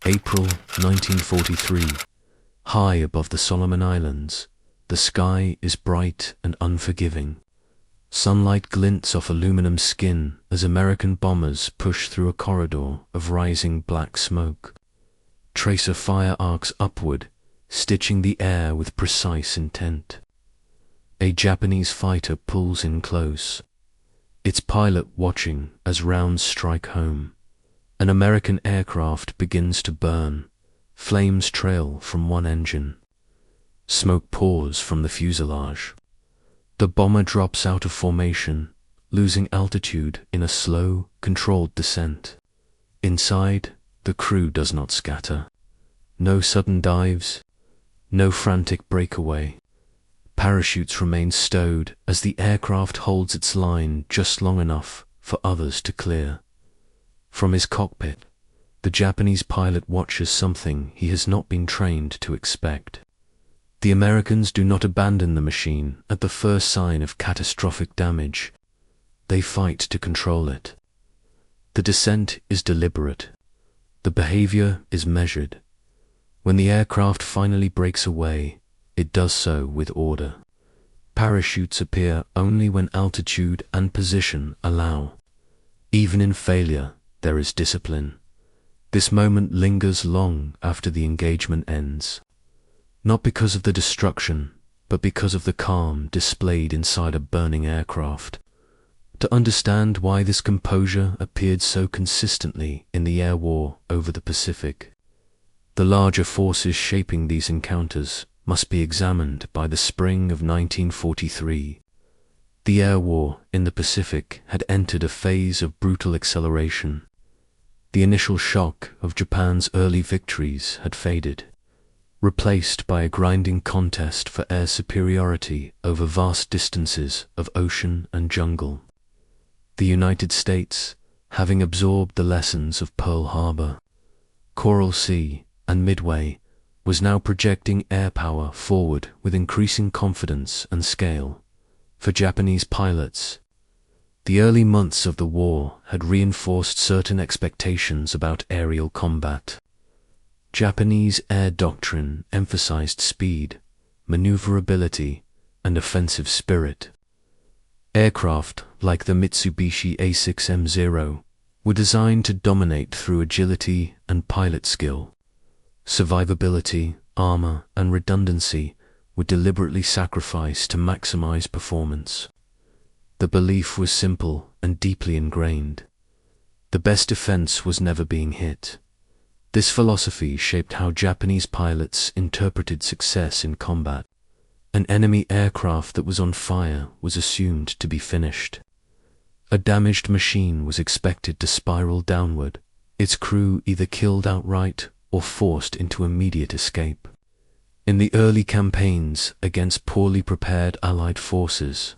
April 1943. High above the Solomon Islands, the sky is bright and unforgiving. Sunlight glints off aluminum skin as American bombers push through a corridor of rising black smoke. Tracer fire arcs upward, stitching the air with precise intent. A Japanese fighter pulls in close, its pilot watching as rounds strike home. An American aircraft begins to burn. Flames trail from one engine. Smoke pours from the fuselage. The bomber drops out of formation, losing altitude in a slow, controlled descent. Inside, the crew does not scatter. No sudden dives, no frantic breakaway. Parachutes remain stowed as the aircraft holds its line just long enough for others to clear. From his cockpit, the Japanese pilot watches something he has not been trained to expect. The Americans do not abandon the machine at the first sign of catastrophic damage. They fight to control it. The descent is deliberate. The behavior is measured. When the aircraft finally breaks away, it does so with order. Parachutes appear only when altitude and position allow. Even in failure, there is discipline. This moment lingers long after the engagement ends. Not because of the destruction, but because of the calm displayed inside a burning aircraft. To understand why this composure appeared so consistently in the air war over the Pacific, the larger forces shaping these encounters must be examined by the spring of 1943. The air war in the Pacific had entered a phase of brutal acceleration. The initial shock of Japan's early victories had faded, replaced by a grinding contest for air superiority over vast distances of ocean and jungle. The United States, having absorbed the lessons of Pearl Harbor, Coral Sea, and Midway, was now projecting air power forward with increasing confidence and scale. For Japanese pilots, the early months of the war had reinforced certain expectations about aerial combat. Japanese air doctrine emphasized speed, maneuverability, and offensive spirit. Aircraft like the Mitsubishi A6M0 were designed to dominate through agility and pilot skill. Survivability, armor, and redundancy were deliberately sacrificed to maximize performance. The belief was simple and deeply ingrained. The best defense was never being hit. This philosophy shaped how Japanese pilots interpreted success in combat. An enemy aircraft that was on fire was assumed to be finished. A damaged machine was expected to spiral downward, its crew either killed outright or forced into immediate escape. In the early campaigns against poorly prepared Allied forces,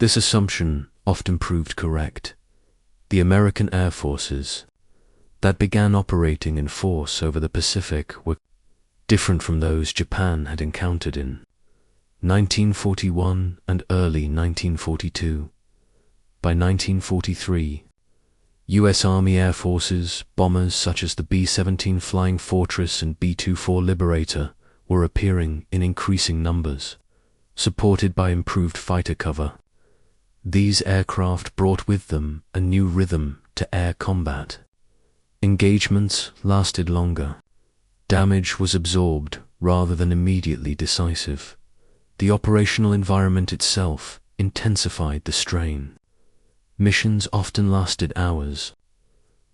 this assumption often proved correct. The American Air Forces that began operating in force over the Pacific were different from those Japan had encountered in 1941 and early 1942. By 1943, U.S. Army Air Forces bombers such as the B-17 Flying Fortress and B-24 Liberator were appearing in increasing numbers, supported by improved fighter cover. These aircraft brought with them a new rhythm to air combat. Engagements lasted longer. Damage was absorbed rather than immediately decisive. The operational environment itself intensified the strain. Missions often lasted hours.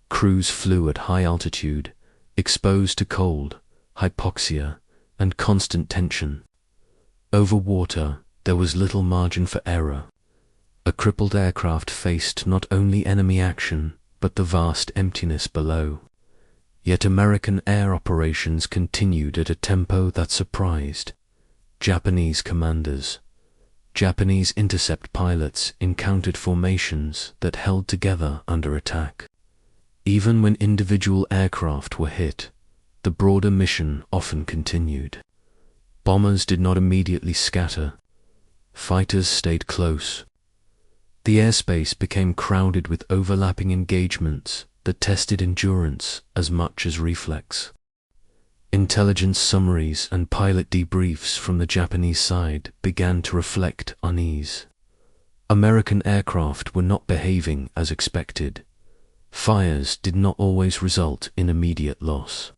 Crews flew at high altitude, exposed to cold, hypoxia, and constant tension. Over water, there was little margin for error. A crippled aircraft faced not only enemy action, but the vast emptiness below. Yet American air operations continued at a tempo that surprised. Japanese commanders, Japanese intercept pilots encountered formations that held together under attack. Even when individual aircraft were hit, the broader mission often continued. Bombers did not immediately scatter. Fighters stayed close. The airspace became crowded with overlapping engagements that tested endurance as much as reflex. Intelligence summaries and pilot debriefs from the Japanese side began to reflect unease. American aircraft were not behaving as expected. Fires did not always result in immediate loss.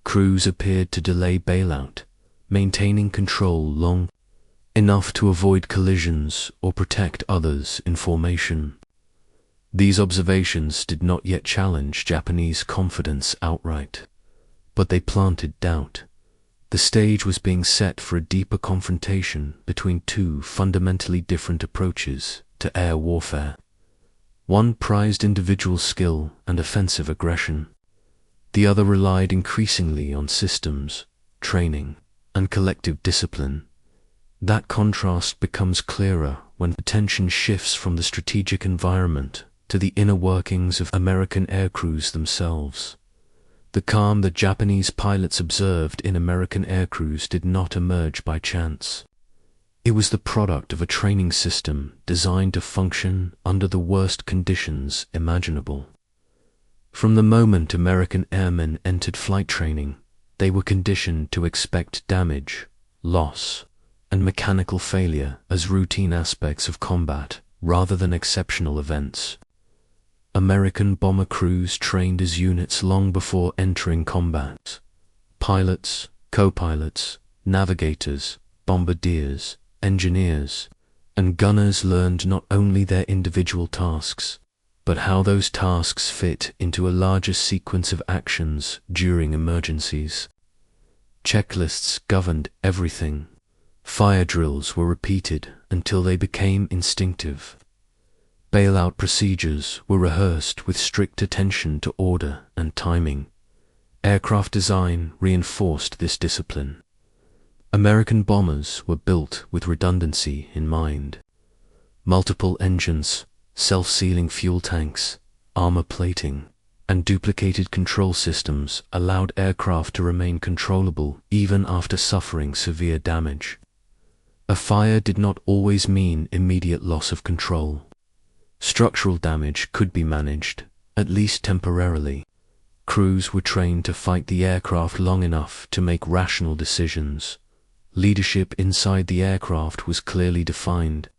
Crews appeared to delay bailout, maintaining control long enough to avoid collisions or protect others in formation. These observations did not yet challenge Japanese confidence outright, but they planted doubt. The stage was being set for a deeper confrontation between two fundamentally different approaches to air warfare. One prized individual skill and offensive aggression. The other relied increasingly on systems, training, and collective discipline. That contrast becomes clearer when attention shifts from the strategic environment to the inner workings of American aircrews themselves. The calm that Japanese pilots observed in American aircrews did not emerge by chance. It was the product of a training system designed to function under the worst conditions imaginable. From the moment American airmen entered flight training, they were conditioned to expect damage, loss, and mechanical failure as routine aspects of combat rather than exceptional events. American bomber crews trained as units long before entering combat. Pilots, co-pilots, navigators, bombardiers, engineers, and gunners learned not only their individual tasks, but how those tasks fit into a larger sequence of actions during emergencies. Checklists governed everything. Fire drills were repeated until they became instinctive. Bailout procedures were rehearsed with strict attention to order and timing. Aircraft design reinforced this discipline. American bombers were built with redundancy in mind. Multiple engines, self-sealing fuel tanks, armor plating, and duplicated control systems allowed aircraft to remain controllable even after suffering severe damage. A fire did not always mean immediate loss of control. Structural damage could be managed, at least temporarily. Crews were trained to fight the aircraft long enough to make rational decisions. Leadership inside the aircraft was clearly defined.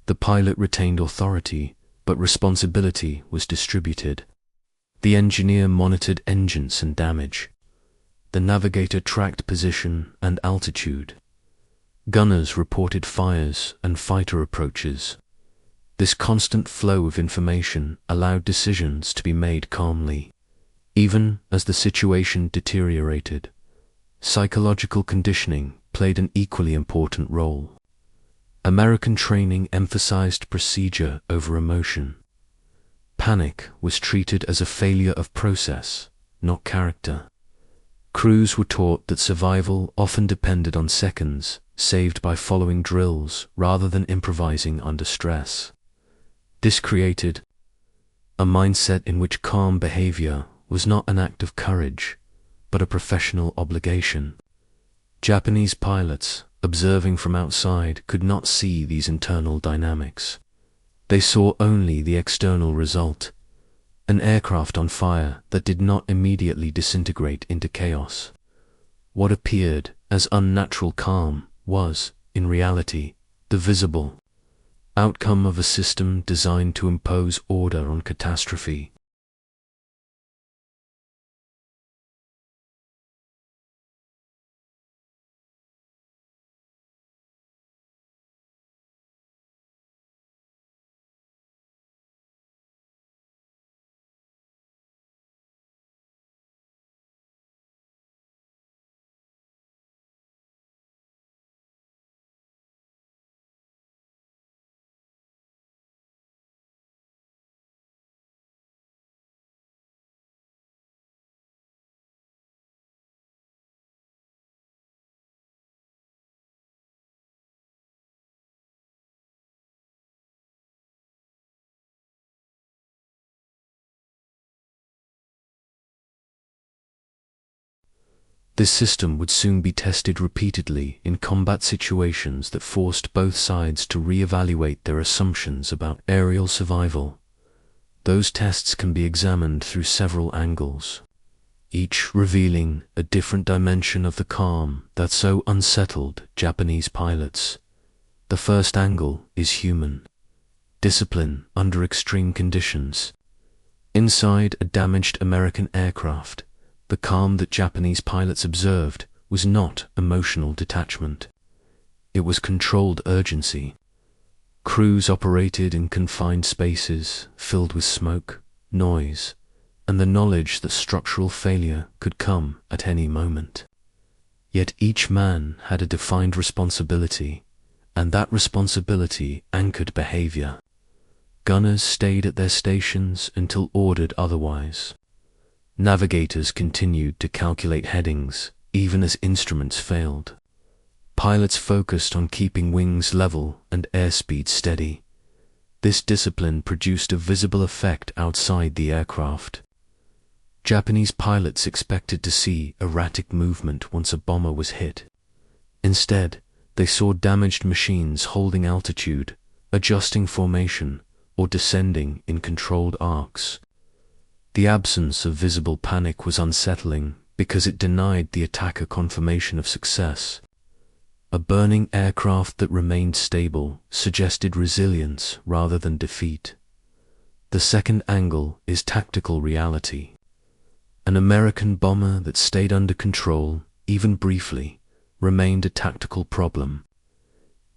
The pilot retained authority, but responsibility was distributed. The engineer monitored engines and damage. The navigator tracked position and altitude. Gunners reported fires and fighter approaches. This constant flow of information allowed decisions to be made calmly, even as the situation deteriorated. Psychological conditioning played an equally important role. American training emphasized procedure over emotion. Panic was treated as a failure of process, not character. Crews were taught that survival often depended on seconds, saved by following drills rather than improvising under stress. This created a mindset in which calm behavior was not an act of courage, but a professional obligation. Japanese pilots, observing from outside, could not see these internal dynamics. They saw only the external result, an aircraft on fire that did not immediately disintegrate into chaos. What appeared as unnatural calm was, in reality, the visible outcome of a system designed to impose order on catastrophe. This system would soon be tested repeatedly in combat situations that forced both sides to re-evaluate their assumptions about aerial survival. Those tests can be examined through several angles, each revealing a different dimension of the calm that so unsettled Japanese pilots. The first angle is human. Discipline under extreme conditions. Inside a damaged American aircraft, the calm that Japanese pilots observed was not emotional detachment. It was controlled urgency. Crews operated in confined spaces filled with smoke, noise, and the knowledge that structural failure could come at any moment. Yet each man had a defined responsibility, and that responsibility anchored behavior. Gunners stayed at their stations until ordered otherwise. Navigators continued to calculate headings, even as instruments failed. Pilots focused on keeping wings level and airspeed steady. This discipline produced a visible effect outside the aircraft. Japanese pilots expected to see erratic movement once a bomber was hit. Instead, they saw damaged machines holding altitude, adjusting formation, or descending in controlled arcs. The absence of visible panic was unsettling because it denied the attacker confirmation of success. A burning aircraft that remained stable suggested resilience rather than defeat. The second angle is tactical reality. An American bomber that stayed under control, even briefly, remained a tactical problem.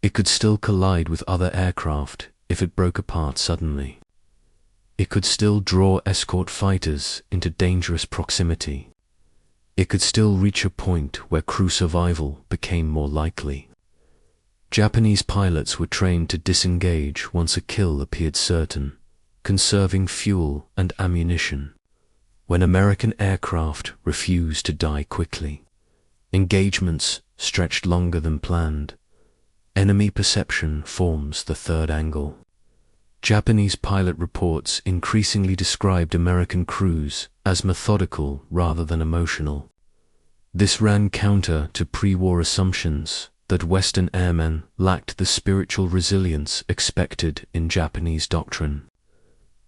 It could still collide with other aircraft if it broke apart suddenly. It could still draw escort fighters into dangerous proximity. It could still reach a point where crew survival became more likely. Japanese pilots were trained to disengage once a kill appeared certain, conserving fuel and ammunition. When American aircraft refused to die quickly, engagements stretched longer than planned. Enemy perception forms the third angle. Japanese pilot reports increasingly described American crews as methodical rather than emotional. This ran counter to pre-war assumptions that Western airmen lacked the spiritual resilience expected in Japanese doctrine.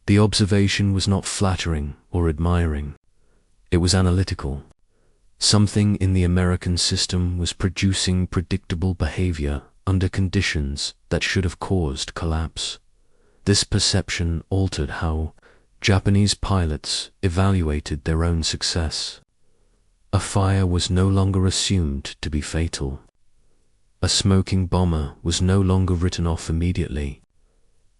The observation was not flattering or admiring. It was analytical. Something in the American system was producing predictable behavior under conditions that should have caused collapse. This perception altered how Japanese pilots evaluated their own success. A fire was no longer assumed to be fatal. A smoking bomber was no longer written off immediately.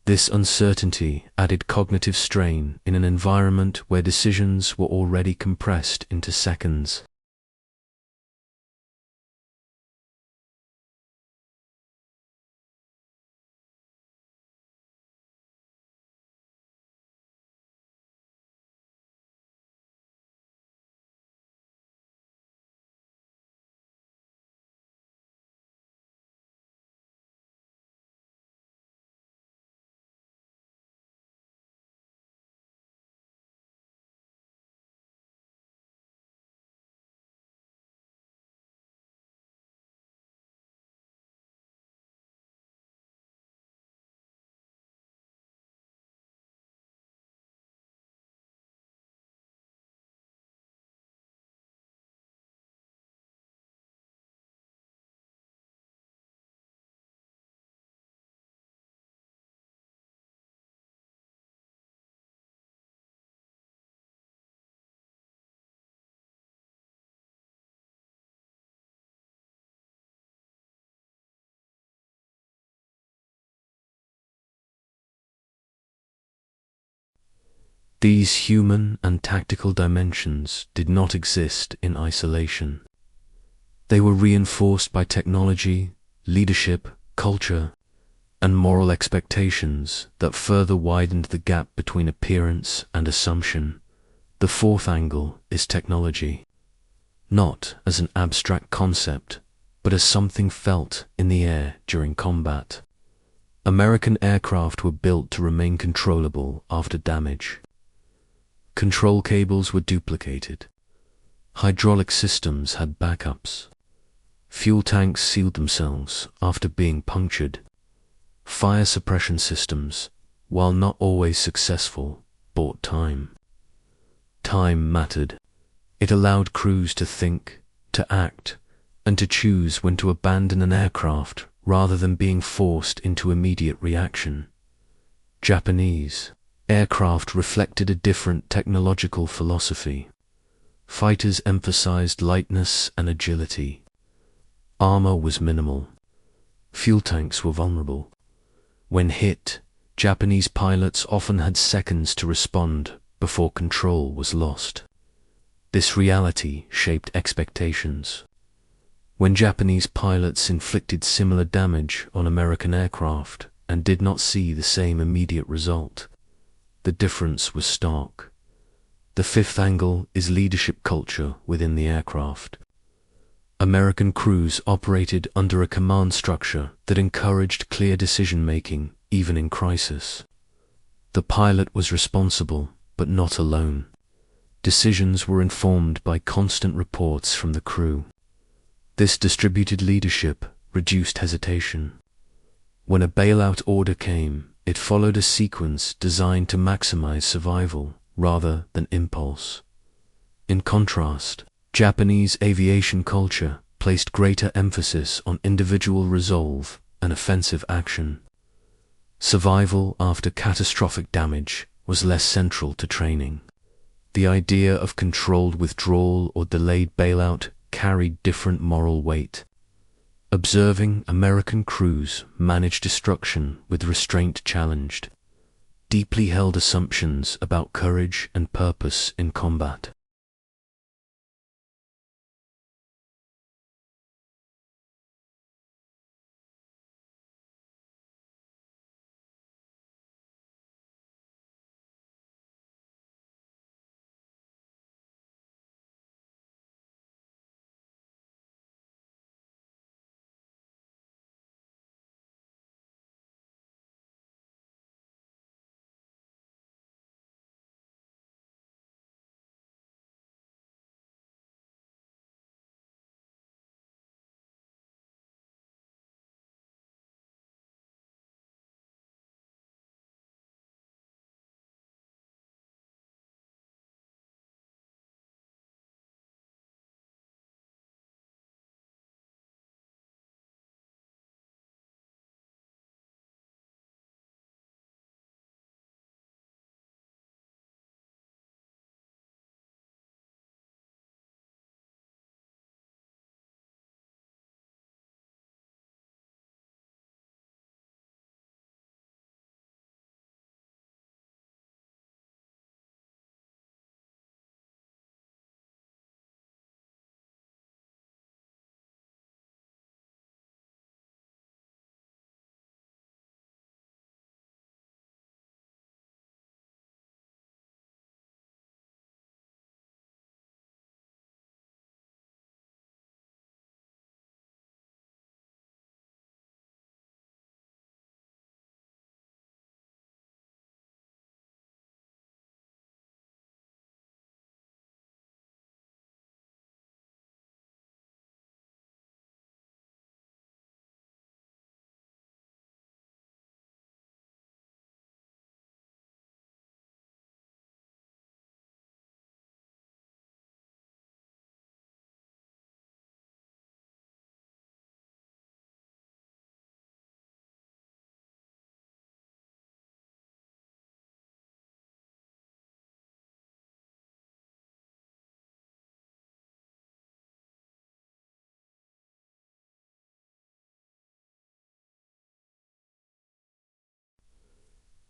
This uncertainty added cognitive strain in an environment where decisions were already compressed into seconds. These human and tactical dimensions did not exist in isolation. They were reinforced by technology, leadership, culture, and moral expectations that further widened the gap between appearance and assumption. The fourth angle is technology, not as an abstract concept, but as something felt in the air during combat. American aircraft were built to remain controllable after damage. Control cables were duplicated. Hydraulic systems had backups. Fuel tanks sealed themselves after being punctured. Fire suppression systems, while not always successful, bought time. Time mattered. It allowed crews to think, to act, and to choose when to abandon an aircraft rather than being forced into immediate reaction. Japanese aircraft reflected a different technological philosophy. Fighters emphasized lightness and agility. Armor was minimal. Fuel tanks were vulnerable. When hit, Japanese pilots often had seconds to respond before control was lost. This reality shaped expectations. When Japanese pilots inflicted similar damage on American aircraft and did not see the same immediate result, the difference was stark. The fifth angle is leadership culture within the aircraft. American crews operated under a command structure that encouraged clear decision-making, even in crisis. The pilot was responsible, but not alone. Decisions were informed by constant reports from the crew. This distributed leadership reduced hesitation. When a bailout order came, it followed a sequence designed to maximize survival rather than impulse. In contrast, Japanese aviation culture placed greater emphasis on individual resolve and offensive action. Survival after catastrophic damage was less central to training. The idea of controlled withdrawal or delayed bailout carried different moral weight. Observing American crews manage destruction with restraint challenged deeply held assumptions about courage and purpose in combat.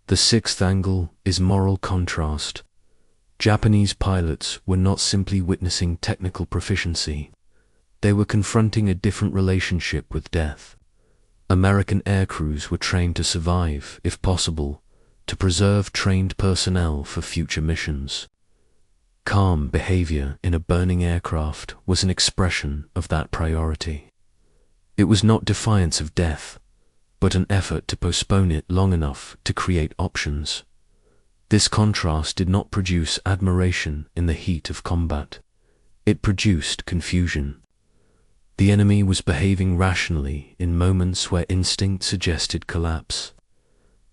The sixth angle is moral contrast. Japanese pilots were not simply witnessing technical proficiency. They were confronting a different relationship with death. American aircrews were trained to survive, if possible, to preserve trained personnel for future missions. Calm behavior in a burning aircraft was an expression of that priority. It was not defiance of death, but an effort to postpone it long enough to create options. This contrast did not produce admiration in the heat of combat. It produced confusion. The enemy was behaving rationally in moments where instinct suggested collapse.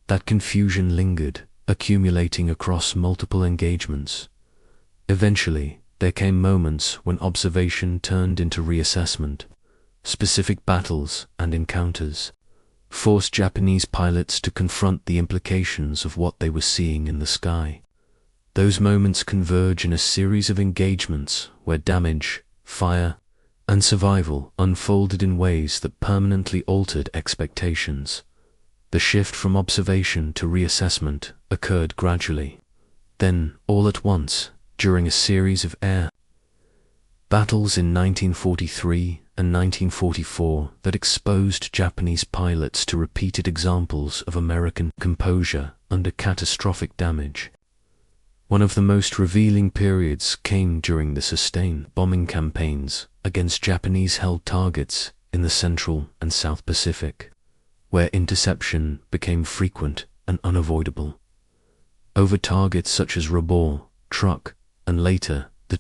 That confusion lingered accumulating across multiple engagements. Eventually, there came moments when observation turned into reassessment. Specific battles and encounters forced Japanese pilots to confront the implications of what they were seeing in the sky. Those moments converge in a series of engagements where damage, fire, and survival unfolded in ways that permanently altered expectations. The shift from observation to reassessment occurred gradually. Then, all at once, during a series of air battles in 1943 and 1944 that exposed Japanese pilots to repeated examples of American composure under catastrophic damage. One of the most revealing periods came during the sustained bombing campaigns against Japanese-held targets in the Central and South Pacific, where interception became frequent and unavoidable. Over targets such as Rabaul, Truk, and later the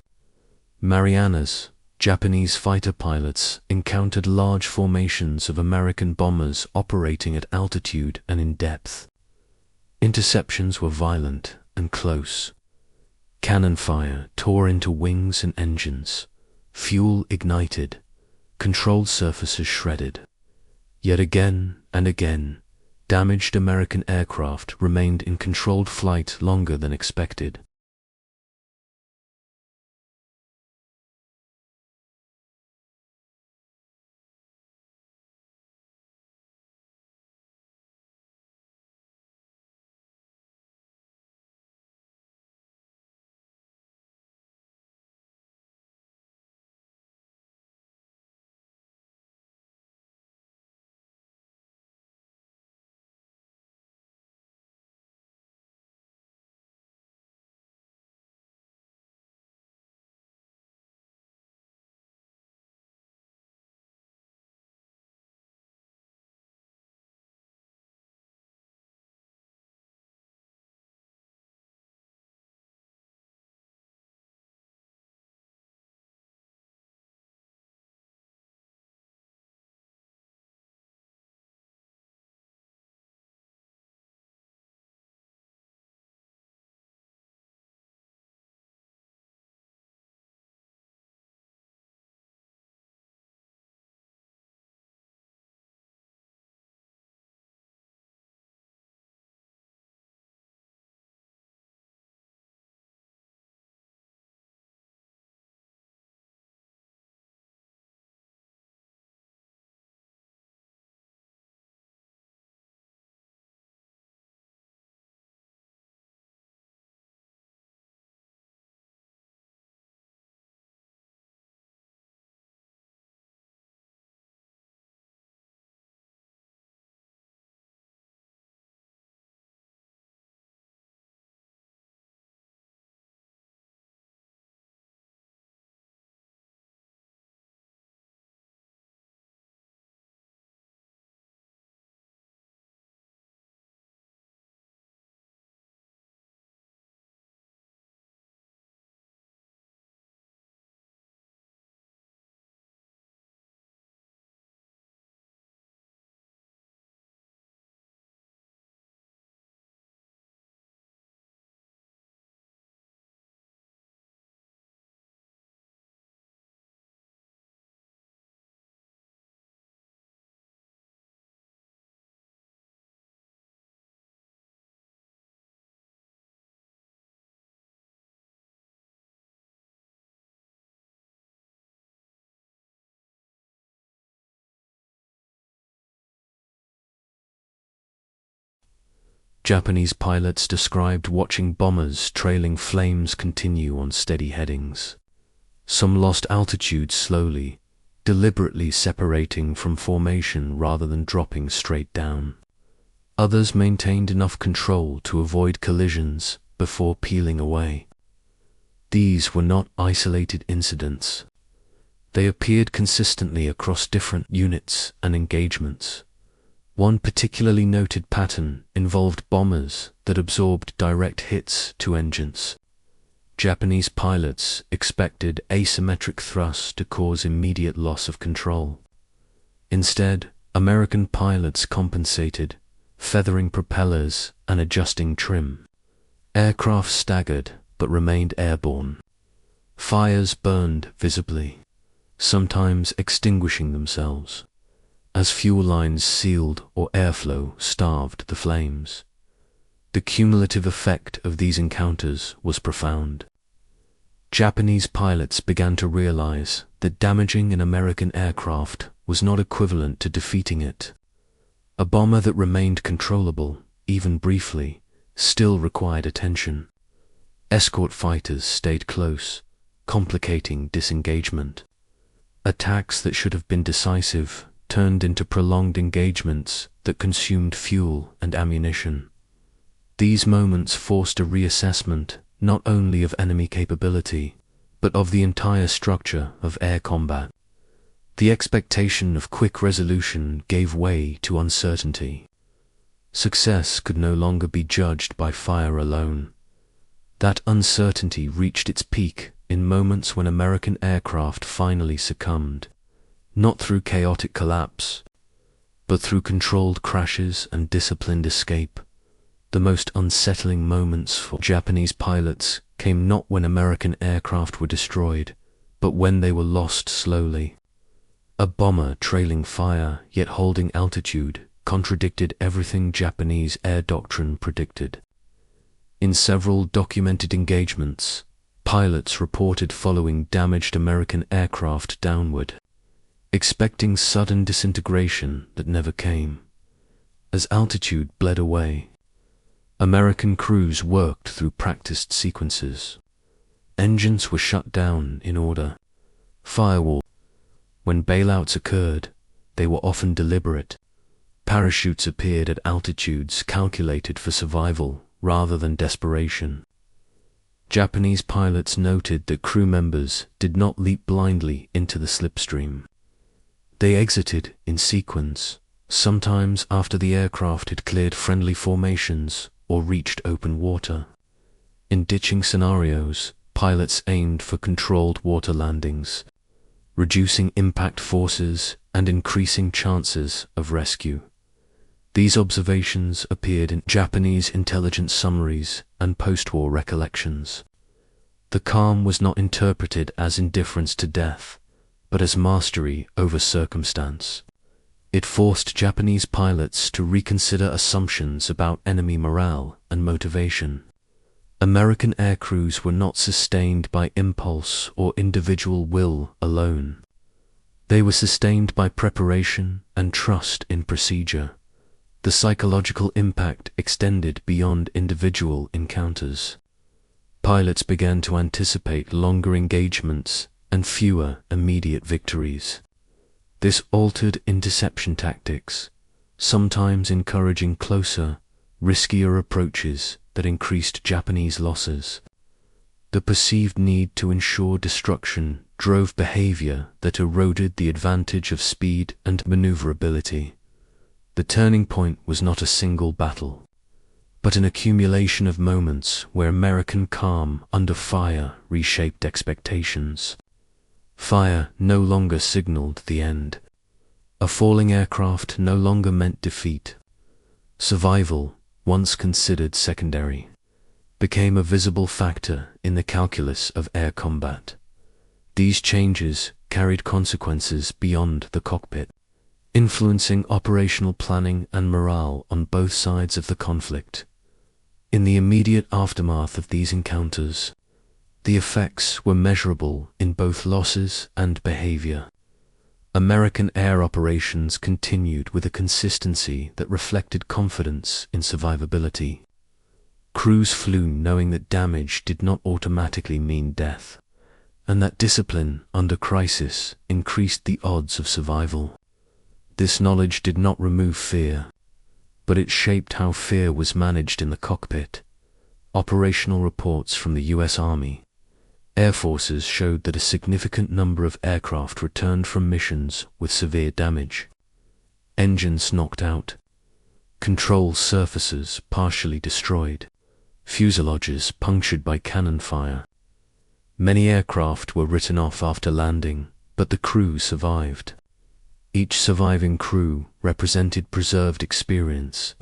Marianas, Japanese fighter pilots encountered large formations of American bombers operating at altitude and in depth. Interceptions were violent and close. Cannon fire tore into wings and engines, fuel ignited, controlled surfaces shredded. Yet again and again, damaged American aircraft remained in controlled flight longer than expected. Japanese pilots described watching bombers trailing flames continue on steady headings. Some lost altitude slowly, deliberately separating from formation rather than dropping straight down. Others maintained enough control to avoid collisions before peeling away. These were not isolated incidents. They appeared consistently across different units and engagements. One particularly noted pattern involved bombers that absorbed direct hits to engines. Japanese pilots expected asymmetric thrust to cause immediate loss of control. Instead, American pilots compensated, feathering propellers and adjusting trim. Aircraft staggered but remained airborne. Fires burned visibly, sometimes extinguishing themselves, as fuel lines sealed or airflow starved the flames. The cumulative effect of these encounters was profound. Japanese pilots began to realize that damaging an American aircraft was not equivalent to defeating it. A bomber that remained controllable, even briefly, still required attention. Escort fighters stayed close, complicating disengagement. Attacks that should have been decisive turned into prolonged engagements that consumed fuel and ammunition. These moments forced a reassessment not only of enemy capability, but of the entire structure of air combat. The expectation of quick resolution gave way to uncertainty. Success could no longer be judged by fire alone. That uncertainty reached its peak in moments when American aircraft finally succumbed, not through chaotic collapse, but through controlled crashes and disciplined escape. The most unsettling moments for Japanese pilots came not when American aircraft were destroyed, but when they were lost slowly. A bomber trailing fire yet holding altitude contradicted everything Japanese air doctrine predicted. In several documented engagements, pilots reported following damaged American aircraft downward, expecting sudden disintegration that never came. As altitude bled away, American crews worked through practiced sequences. Engines were shut down in order. Firewall. When bailouts occurred, they were often deliberate. Parachutes appeared at altitudes calculated for survival rather than desperation. Japanese pilots noted that crew members did not leap blindly into the slipstream. They exited in sequence, sometimes after the aircraft had cleared friendly formations or reached open water. In ditching scenarios, pilots aimed for controlled water landings, reducing impact forces and increasing chances of rescue. These observations appeared in Japanese intelligence summaries and post-war recollections. The calm was not interpreted as indifference to death, but as mastery over circumstance. It forced Japanese pilots to reconsider assumptions about enemy morale and motivation. American aircrews were not sustained by impulse or individual will alone. They were sustained by preparation and trust in procedure. The psychological impact extended beyond individual encounters. Pilots began to anticipate longer engagements and fewer immediate victories. This altered interception tactics, sometimes encouraging closer, riskier approaches that increased Japanese losses. The perceived need to ensure destruction drove behavior that eroded the advantage of speed and maneuverability. The turning point was not a single battle, but an accumulation of moments where American calm under fire reshaped expectations. Fire no longer signaled the end. A falling aircraft no longer meant defeat. Survival, once considered secondary, became a visible factor in the calculus of air combat. These changes carried consequences beyond the cockpit, influencing operational planning and morale on both sides of the conflict. In the immediate aftermath of these encounters, the effects were measurable in both losses and behavior. American air operations continued with a consistency that reflected confidence in survivability. Crews flew knowing that damage did not automatically mean death, and that discipline under crisis increased the odds of survival. This knowledge did not remove fear, but it shaped how fear was managed in the cockpit. Operational reports from the U.S. Army, Air Forces showed that a significant number of aircraft returned from missions with severe damage. Engines knocked out, control surfaces partially destroyed, fuselages punctured by cannon fire. Many aircraft were written off after landing, but the crew survived. Each surviving crew represented preserved experience,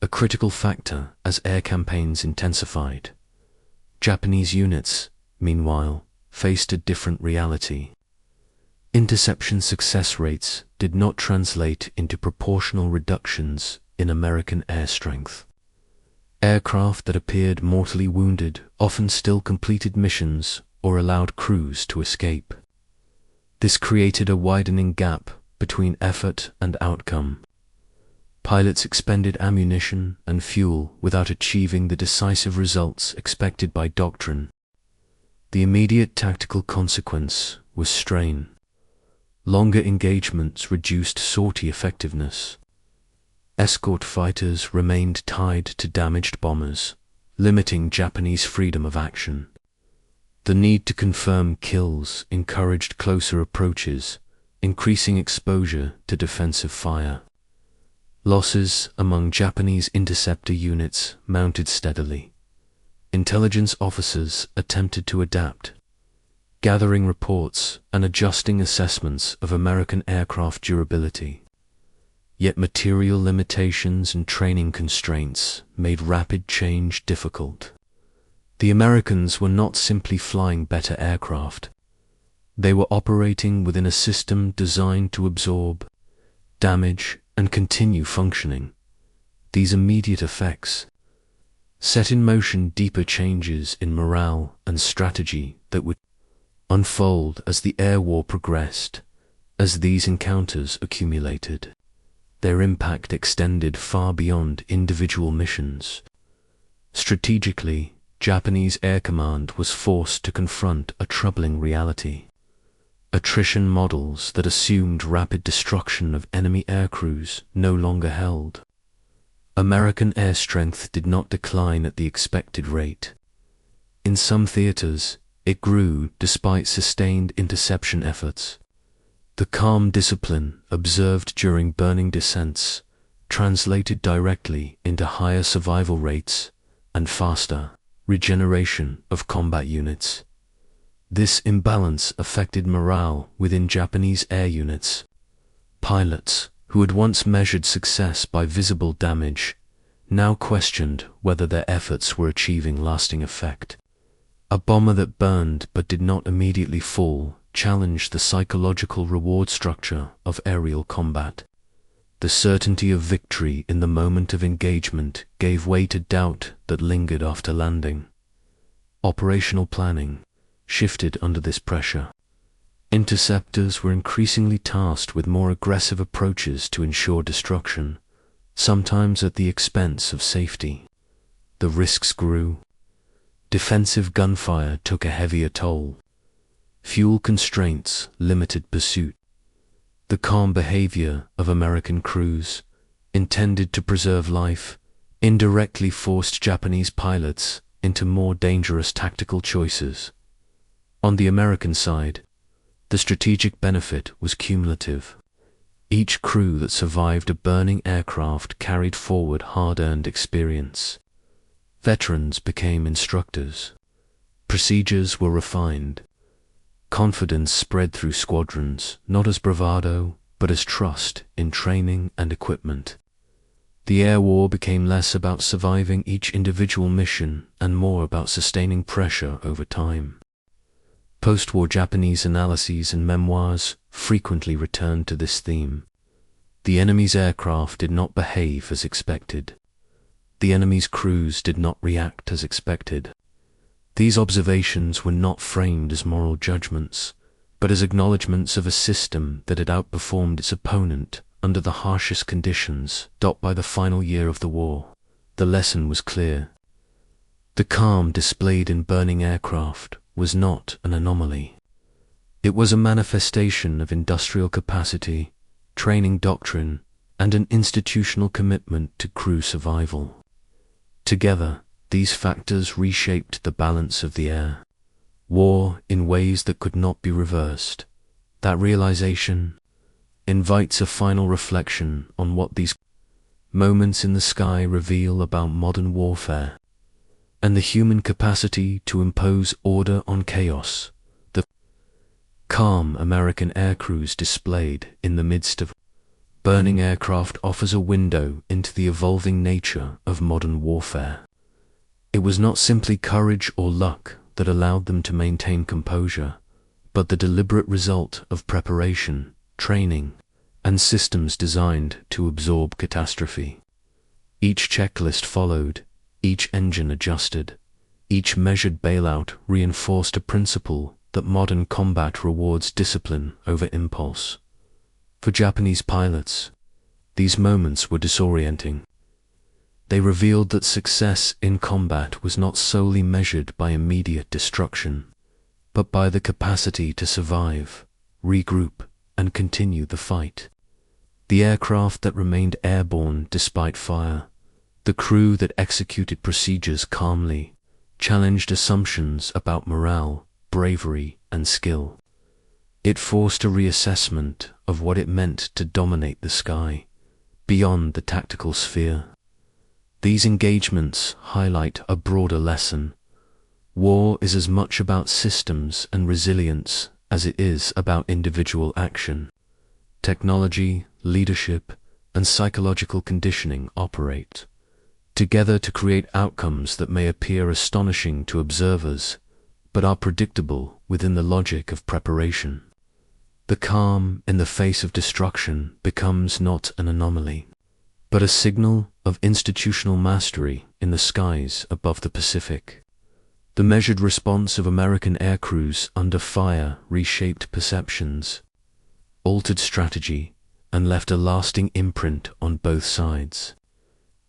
a critical factor as air campaigns intensified. Japanese units, meanwhile, faced a different reality. Interception success rates did not translate into proportional reductions in American air strength. Aircraft that appeared mortally wounded often still completed missions or allowed crews to escape. This created a widening gap between effort and outcome. Pilots expended ammunition and fuel without achieving the decisive results expected by doctrine. The immediate tactical consequence was strain. Longer engagements reduced sortie effectiveness. Escort fighters remained tied to damaged bombers, limiting Japanese freedom of action. The need to confirm kills encouraged closer approaches, increasing exposure to defensive fire. Losses among Japanese interceptor units mounted steadily. Intelligence officers attempted to adapt, gathering reports and adjusting assessments of American aircraft durability. Yet material limitations and training constraints made rapid change difficult. The Americans were not simply flying better aircraft. They were operating within a system designed to absorb, damage, and continue functioning. These immediate effects set in motion deeper changes in morale and strategy that would unfold as the air war progressed. As these encounters accumulated, their impact extended far beyond individual missions. Strategically, Japanese Air Command was forced to confront a troubling reality. Attrition models that assumed rapid destruction of enemy aircrews no longer held. American air strength did not decline at the expected rate. In some theaters, it grew despite sustained interception efforts. The calm discipline observed during burning descents translated directly into higher survival rates and faster regeneration of combat units. This imbalance affected morale within Japanese air units. Pilots, who had once measured success by visible damage, now questioned whether their efforts were achieving lasting effect. A bomber that burned but did not immediately fall challenged the psychological reward structure of aerial combat. The certainty of victory in the moment of engagement gave way to doubt that lingered after landing. Operational planning shifted under this pressure. Interceptors were increasingly tasked with more aggressive approaches to ensure destruction, sometimes at the expense of safety. The risks grew. Defensive gunfire took a heavier toll. Fuel constraints limited pursuit. The calm behavior of American crews, intended to preserve life, indirectly forced Japanese pilots into more dangerous tactical choices. On the American side, the strategic benefit was cumulative. Each crew that survived a burning aircraft carried forward hard-earned experience. Veterans became instructors. Procedures were refined. Confidence spread through squadrons, not as bravado, but as trust in training and equipment. The air war became less about surviving each individual mission and more about sustaining pressure over time. Post-war Japanese analyses and memoirs frequently returned to this theme. The enemy's aircraft did not behave as expected. The enemy's crews did not react as expected. These observations were not framed as moral judgments, but as acknowledgments of a system that had outperformed its opponent under the harshest conditions. By the final year of the war, the lesson was clear. The calm displayed in burning aircraft was not an anomaly. It was a manifestation of industrial capacity, training doctrine, and an institutional commitment to crew survival. Together, these factors reshaped the balance of the air war in ways that could not be reversed. That realization invites a final reflection on what these moments in the sky reveal about modern warfare and the human capacity to impose order on chaos. The calm American aircrews displayed in the midst of burning aircraft offers a window into the evolving nature of modern warfare. It was not simply courage or luck that allowed them to maintain composure, but the deliberate result of preparation, training, and systems designed to absorb catastrophe. Each checklist followed, each engine adjusted, each measured bailout reinforced a principle that modern combat rewards discipline over impulse. For Japanese pilots, these moments were disorienting. They revealed that success in combat was not solely measured by immediate destruction, but by the capacity to survive, regroup, and continue the fight. The aircraft that remained airborne despite fire, the crew that executed procedures calmly, challenged assumptions about morale, bravery, and skill. It forced a reassessment of what it meant to dominate the sky, beyond the tactical sphere. These engagements highlight a broader lesson. War is as much about systems and resilience as it is about individual action. Technology, leadership, and psychological conditioning operate together to create outcomes that may appear astonishing to observers, but are predictable within the logic of preparation. The calm in the face of destruction becomes not an anomaly, but a signal of institutional mastery in the skies above the Pacific. The measured response of American aircrews under fire reshaped perceptions, altered strategy, and left a lasting imprint on both sides.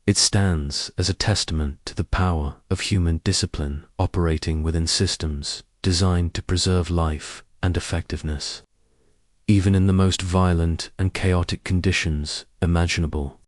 It stands as a testament to the power of human discipline operating within systems designed to preserve life and effectiveness, even in the most violent and chaotic conditions imaginable.